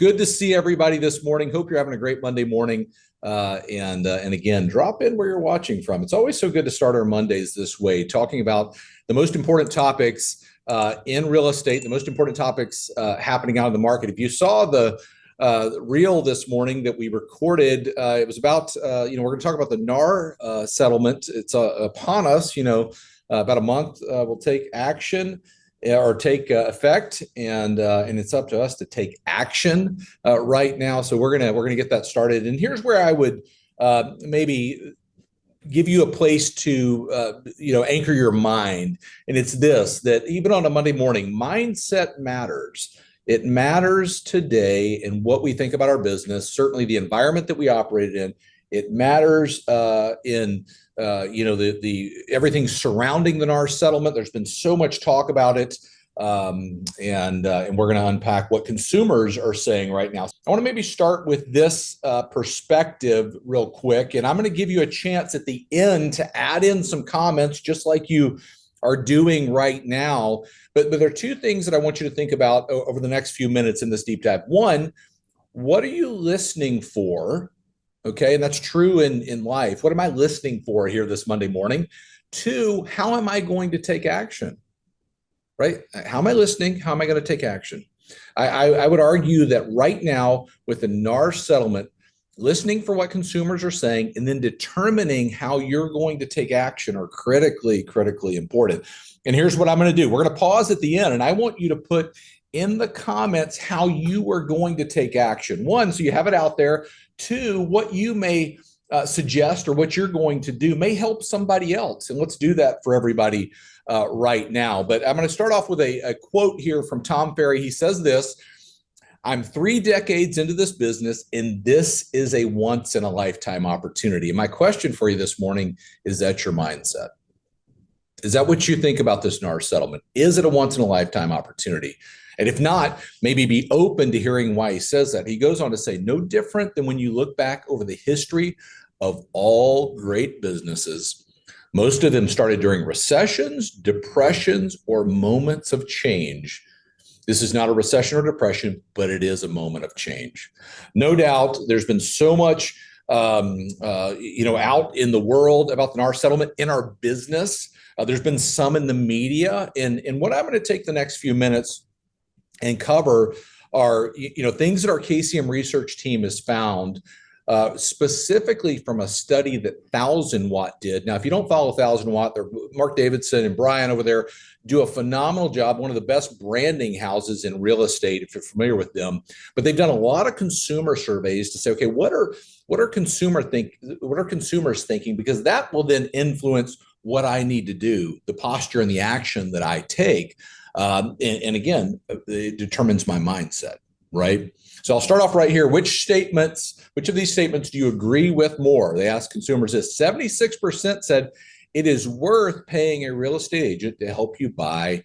good to see everybody this morning. Hope you're having a great Monday morning. And again, drop in where you're watching from. It's always so good to start our Mondays this way, talking about the most important topics in real estate, the most important topics happening out in the market. If you saw the reel this morning that we recorded, it was about, we're going to talk about the NAR settlement. It's upon us, about a month we'll take action or take effect, and it's up to us to take action right now. So we're gonna get that started. And here's where I would maybe give you a place to anchor your mind. And it's this: that even on a Monday morning, mindset matters. It matters today in what we think about our business. Certainly, the environment that we operate in. It matters in the everything surrounding the NAR settlement. There's been so much talk about it, and we're going to unpack what consumers are saying right now. I want to maybe start with this perspective real quick, and I'm going to give you a chance at the end to add in some comments, just like you are doing right now. But there are two things that I want you to think about over the next few minutes in this deep dive. One, what are you listening for? Okay, and that's true in life. What am I listening for here this Monday morning? Two, how am I going to take action? Right? How am I listening? How am I going to take action? I would argue that right now with the NAR settlement, listening for what consumers are saying and then determining how you're going to take action are critically important. And here's what I'm going to do. We're going to pause at the end, and I want you to put in the comments how you are going to take action. One, so you have it out there. Two, what you may suggest or what you're going to do may help somebody else. And let's do that for everybody right now. But I'm going to start off with a quote here from Tom Ferry. He says this: "I'm 3 decades into this business, and this is a once-in-a-lifetime opportunity." And my question for you this morning is that your mindset? Is that what you think about this NAR settlement? Is it a once-in-a-lifetime opportunity? And if not, maybe be open to hearing why he says that. He goes on to say, no different than when you look back over the history of all great businesses. Most of them started during recessions, depressions, or moments of change. This is not a recession or depression, but it is a moment of change. No doubt there's been so much out in the world about the NAR settlement in our business. There's been some in the media. And what I'm going to take the next few minutes and cover are things that our KCM research team has found, specifically from a study that 1000 Watt did. Now, if you don't follow 1000 Watt, Mark Davidson and Brian over there do a phenomenal job. One of the best branding houses in real estate, if you're familiar with them. But they've done a lot of consumer surveys to say, okay, what are consumers thinking? Because that will then influence what I need to do, the posture and the action that I take. And again, it determines my mindset, right? So I'll start off right here. Which of these statements do you agree with more? They asked consumers this. 76% said it is worth paying a real estate agent to help you buy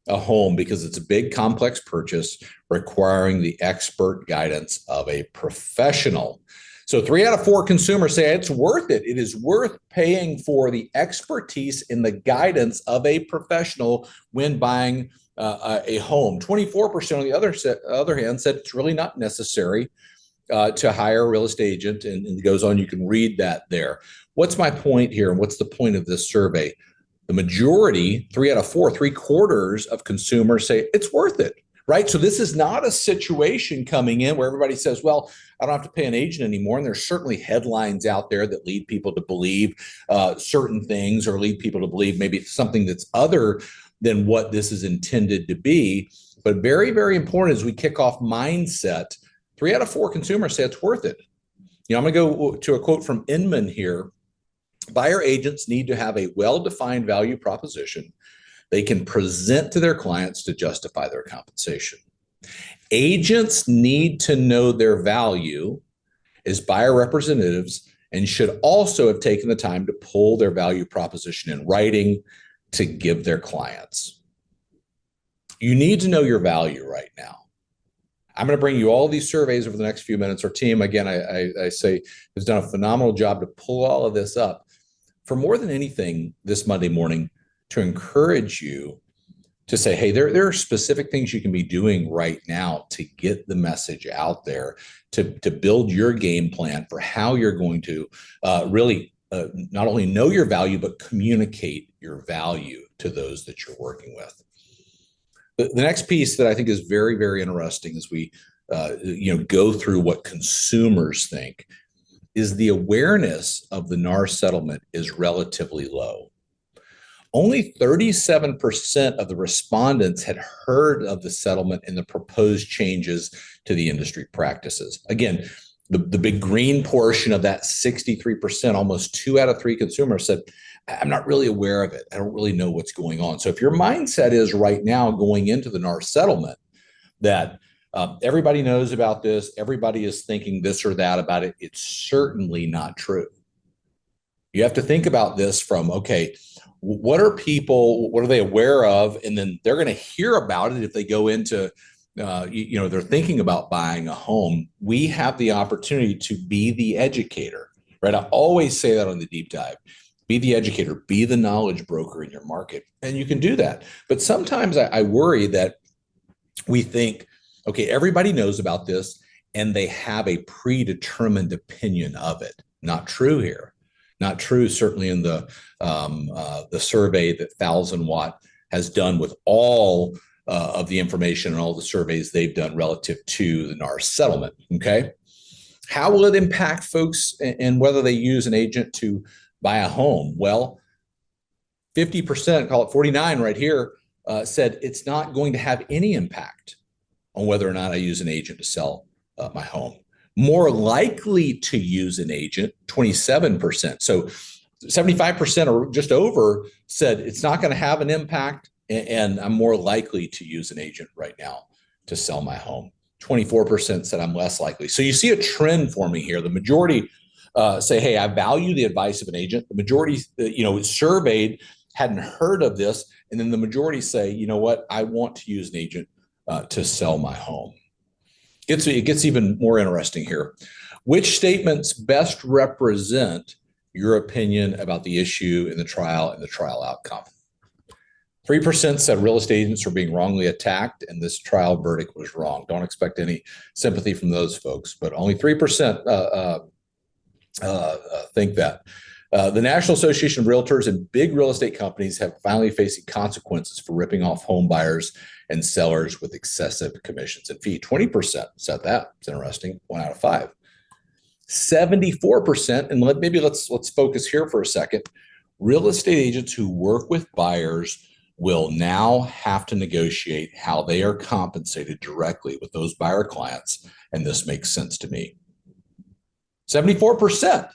a home because it's a big, complex purchase requiring the expert guidance of a professional. So 3 out of 4 consumers say it's worth it. It is worth paying for the expertise and the guidance of a professional when buying a home. 24% on the other hand said it's really not necessary to hire a real estate agent, and it goes on. You can read that there. What's my point here, and what's the point of this survey? The majority, 3 out of 4, 3/4 of consumers say it's worth it. Right. So this is not a situation coming in where everybody says, well, I don't have to pay an agent anymore. And there's certainly headlines out there that lead people to believe certain things or lead people to believe maybe something that's other than what this is intended to be. But very, very important as we kick off mindset, 3 out of 4 consumers say it's worth it. I'm going to go to a quote from Inman here. Buyer agents need to have a well-defined value proposition they can present to their clients to justify their compensation. Agents need to know their value as buyer representatives and should also have taken the time to pull their value proposition in writing to give their clients. You need to know your value right now. I'm going to bring you all these surveys over the next few minutes. Our team, again, I say, has done a phenomenal job to pull all of this up. For more than anything this Monday morning, to encourage you to say, hey, there are specific things you can be doing right now to get the message out there, to build your game plan for how you're going to really not only know your value, but communicate your value to those that you're working with. The next piece that I think is very, very interesting as we go through what consumers think is the awareness of the NAR settlement is relatively low. Only 37% of the respondents had heard of the settlement and the proposed changes to the industry practices. Again, the big green portion of that 63%, almost 2 out of 3 consumers said, I'm not really aware of it. I don't really know what's going on. So if your mindset is right now going into the NAR settlement that everybody knows about this, everybody is thinking this or that about it, it's certainly not true. You have to think about this from, okay, what are they aware of? And then they're going to hear about it if they go into, they're thinking about buying a home. We have the opportunity to be the educator, right? I always say that on the deep dive. Be the educator, be the knowledge broker in your market. And you can do that. But sometimes I worry that we think, okay, everybody knows about this and they have a predetermined opinion of it. Not true here. Not true, certainly in the survey that 1000 Watt has done with all of the information and all the surveys they've done relative to the NAR settlement, okay? How will it impact folks and whether they use an agent to buy a home? Well, 50%, call it 49 right here, said it's not going to have any impact on whether or not I use an agent to sell my home. More likely to use an agent, 27%. So 75% or just over said it's not going to have an impact, and I'm more likely to use an agent right now to sell my home. 24% said I'm less likely. So you see a trend forming here. The majority say, hey, I value the advice of an agent. The majority, surveyed hadn't heard of this. And then the majority say, you know what, I want to use an agent to sell my home. It gets even more interesting here. Which statements best represent your opinion about the issue in the trial and the trial outcome? 3% said real estate agents are being wrongly attacked and this trial verdict was wrong. Don't expect any sympathy from those folks, but only 3% think that. The National Association of Realtors and big real estate companies have finally facing consequences for ripping off home buyers and sellers with excessive commissions and fee. 20% said that. It's interesting. 1 out of 5. 74%, and let's focus here for a second. Real estate agents who work with buyers will now have to negotiate how they are compensated directly with those buyer clients, and this makes sense to me. 74%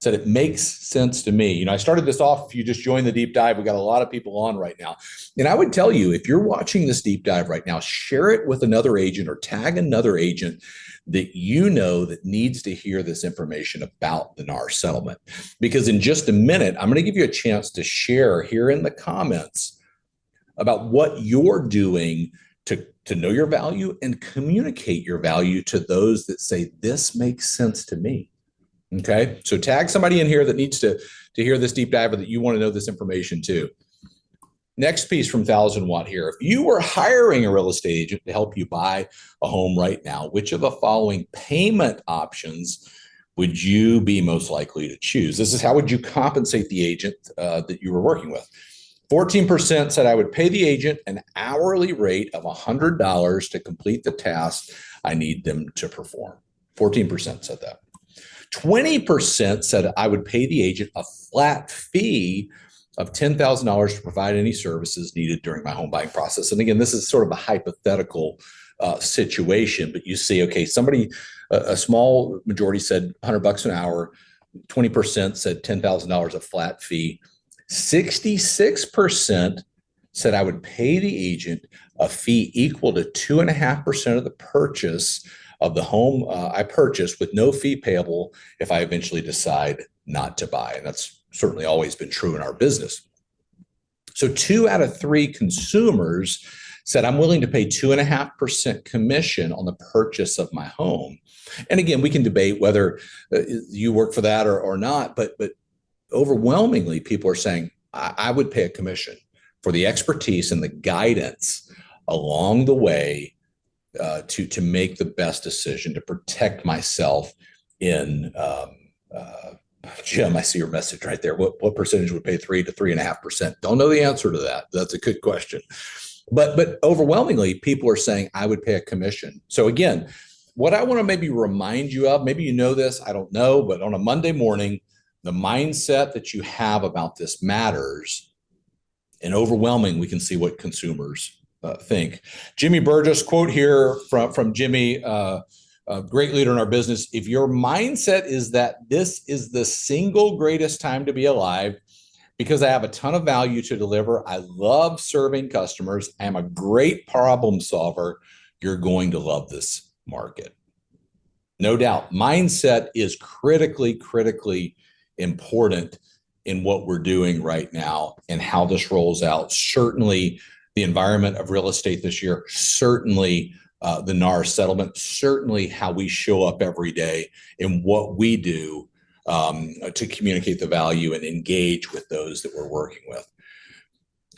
said it makes sense to me. I started this off, if you just joined the deep dive, we got a lot of people on right now. And I would tell you, if you're watching this deep dive right now, share it with another agent or tag another agent that you know that needs to hear this information about the NAR settlement. Because in just a minute, I'm going to give you a chance to share here in the comments about what you're doing to know your value and communicate your value to those that say, this makes sense to me. Okay, so tag somebody in here that needs to hear this deep dive or that you want to know this information too. Next piece from 1000 Watt here. If you were hiring a real estate agent to help you buy a home right now, which of the following payment options would you be most likely to choose? This is how would you compensate the agent that you were working with. 14% said I would pay the agent an hourly rate of $100 to complete the task I need them to perform. 14% said that. 20% said I would pay the agent a flat fee of $10,000 to provide any services needed during my home buying process. And again, this is sort of a hypothetical situation, but you see, okay, a small majority said $100 an hour, 20% said $10,000 a flat fee. 66% said I would pay the agent a fee equal to 2.5% of the purchase of the home I purchased with no fee payable if I eventually decide not to buy. And that's certainly always been true in our business. So 2 out of 3 consumers said, I'm willing to pay 2.5% commission on the purchase of my home. And again, we can debate whether you work for that or not, but overwhelmingly people are saying, I would pay a commission for the expertise and the guidance along the way to make the best decision to protect myself in Jim, I see your message right there. What percentage would pay 3 to 3.5%? Don't know the answer to that. That's a good question. But overwhelmingly, people are saying I would pay a commission. So again, what I want to maybe remind you of, maybe you know this, I don't know, but on a Monday morning, the mindset that you have about this matters. And overwhelming, we can see what consumers think. Jimmy Burgess, quote here from Jimmy, a great leader in our business. If your mindset is that this is the single greatest time to be alive, because I have a ton of value to deliver, I love serving customers, I am a great problem solver, you're going to love this market. No doubt, mindset is critically important in what we're doing right now and how this rolls out. Certainly the environment of real estate this year, certainly the NAR settlement, certainly how we show up every day and what we do to communicate the value and engage with those that we're working with.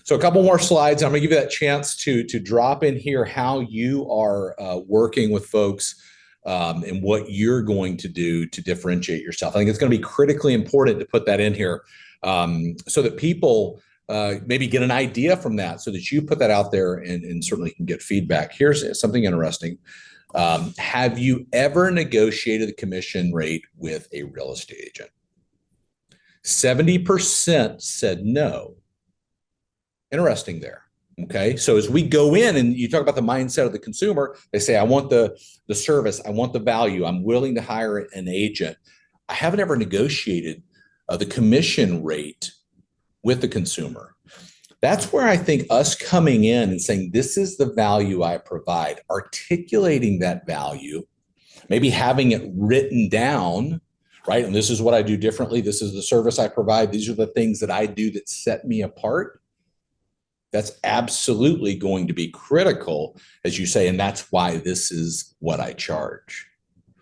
So a couple more slides. I'm going to give you that chance to drop in here how you are working with folks and what you're going to do to differentiate yourself. I think it's going to be critically important to put that in here so that people maybe get an idea from that, so that you put that out there and certainly can get feedback. Here's something interesting. Have you ever negotiated the commission rate with a real estate agent? 70% said no. Interesting there. Okay. So as we go in and you talk about the mindset of the consumer, they say, I want the service, I want the value, I'm willing to hire an agent. I haven't ever negotiated the commission rate with the consumer. That's where I think us coming in and saying, this is the value I provide, articulating that value, maybe having it written down, right? And this is what I do differently. This is the service I provide. These are the things that I do that set me apart. That's absolutely going to be critical, as you say, and that's why this is what I charge.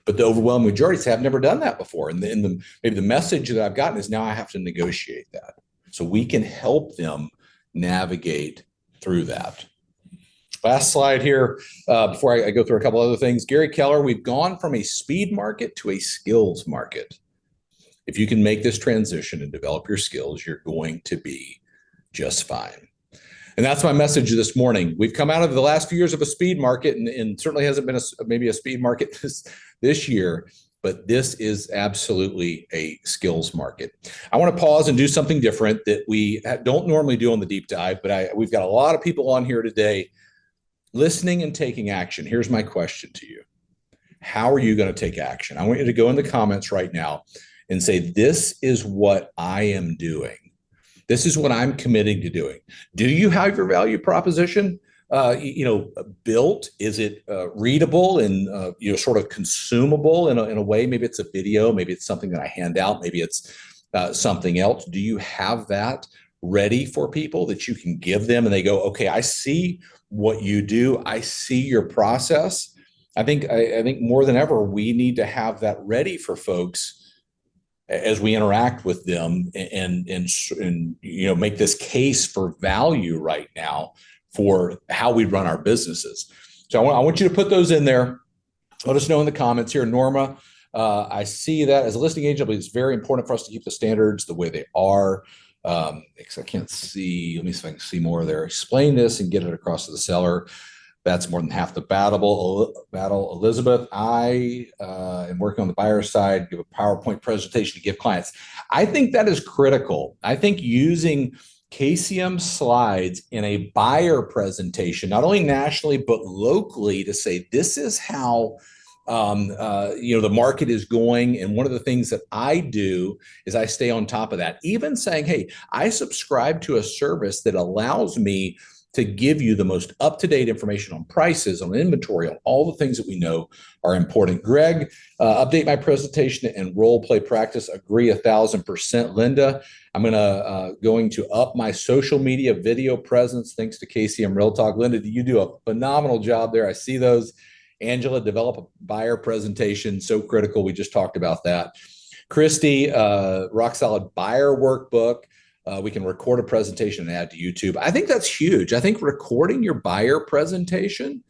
But the overwhelming majority say, I've never done that before. And maybe the message that I've gotten is now I have to negotiate that. So we can help them navigate through that. Last slide here before I go through a couple other things. Gary Keller, we've gone from a speed market to a skills market. If you can make this transition and develop your skills, you're going to be just fine. And that's my message this morning. We've come out of the last few years of a speed market, and certainly hasn't been maybe a speed market this year, but this is absolutely a skills market. I want to pause and do something different that we don't normally do on the deep dive, but we've got a lot of people on here today listening and taking action. Here's my question to you. How are you going to take action? I want you to go in the comments right now and say, this is what I am doing. This is what I'm committing to doing. Do you have your value proposition, built? Is it readable and sort of consumable in a way? Maybe it's a video, maybe it's something that I hand out, maybe it's something else. Do you have that ready for people that you can give them and they go, okay, I see what you do, I see your process. I think more than ever we need to have that ready for folks as we interact with them and make this case for value right now for how we run our businesses. So I want you to put those in there. Let us know in the comments here. Norma, I see that as a listing agent, but it's very important for us to keep the standards the way they are. I can't see, let me see if I can see more there. Explain this and get it across to the seller. That's more than half the battle. Elizabeth, I am working on the buyer side, give a PowerPoint presentation to give clients. I think that is critical. I think using KCM slides in a buyer presentation, not only nationally, but locally, to say, this is how the market is going. And one of the things that I do is I stay on top of that. Even saying, hey, I subscribe to a service that allows me to give you the most up-to-date information on prices, on inventory, on all the things that we know are important. Greg, update my presentation and role play practice. Agree 1,000%. Linda, I'm going to up my social media video presence thanks to KCM Real Talk. Linda, you do a phenomenal job there. I see those. Angela, develop a buyer presentation. So critical. We just talked about that. Christy, rock solid buyer workbook. We can record a presentation and add to YouTube. I think that's huge. I think recording your buyer presentation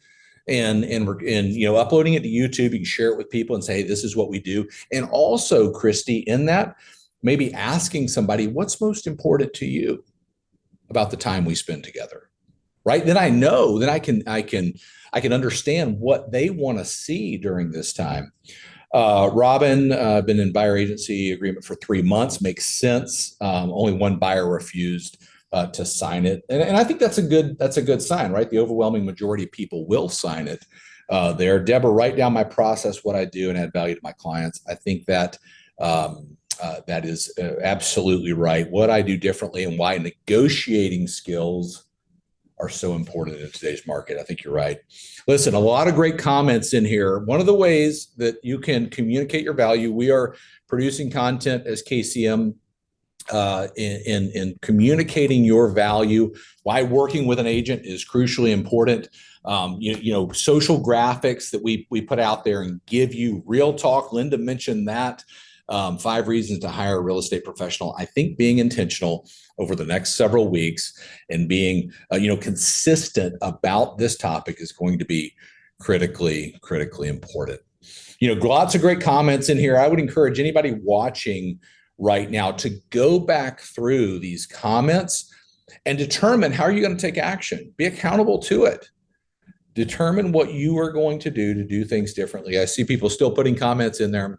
and uploading it to YouTube, you can share it with people and say, hey, this is what we do. And also, Christy, in that, maybe asking somebody, what's most important to you about the time we spend together, right? Then I know, then I can understand what they want to see during this time. Robin, been in buyer agency agreement for 3 months. Makes sense. Only one buyer refused to sign it, and I think that's a good sign, right? The overwhelming majority of people will sign it. There, Deborah, write down my process, what I do, and add value to my clients. I think that that is absolutely right. What I do differently and why negotiating skills are so important in today's market. I think you're right. Listen, a lot of great comments in here. One of the ways that you can communicate your value, we are producing content as KCM in communicating your value, why working with an agent is crucially important. Social graphics that we put out there and give you real talk. Linda mentioned that. 5 reasons to hire a real estate professional. I think being intentional over the next several weeks and being consistent about this topic is going to be critically important. Lots of great comments in here. I would encourage anybody watching right now to go back through these comments and determine how are you going to take action. Be accountable to it. Determine what you are going to do things differently. I see people still putting comments in there. I'm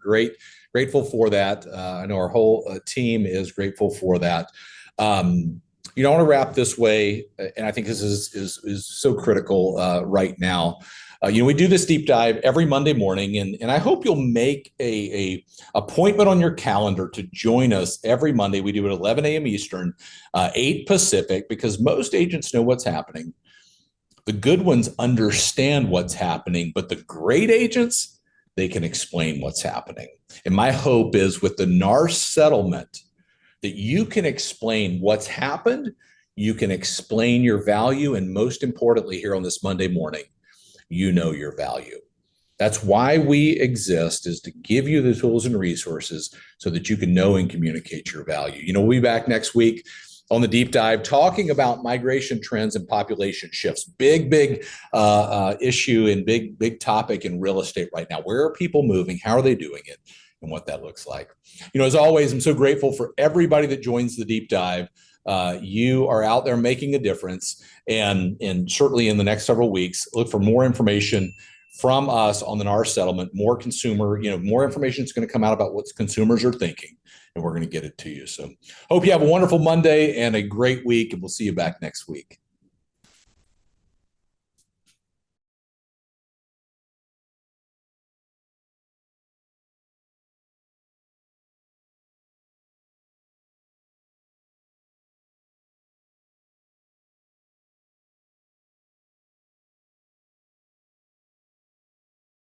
grateful for that. I know our whole team is grateful for that. I want to wrap this way, and I think this is so critical right now. We do this deep dive every Monday morning, and I hope you'll make a appointment on your calendar to join us every Monday. We do it at 11 a.m. Eastern, 8 Pacific, because most agents know what's happening. The good ones understand what's happening, but the great agents, they can explain what's happening. And my hope is with the NAR settlement that you can explain what's happened, you can explain your value, and most importantly, here on this Monday morning, you know your value. That's why we exist, is to give you the tools and resources so that you can know and communicate your value. We'll be back next week on the deep dive talking about migration trends and population shifts. Big issue and big topic in real estate right now. Where are people moving? How are they doing it? And what that looks like. As always, I'm so grateful for everybody that joins the deep dive. You are out there making a difference, and certainly in the next several weeks, look for more information from us on the NAR settlement. More information is going to come out about what consumers are thinking, and we're going to get it to you. So hope you have a wonderful Monday and a great week, and we'll see you back next week.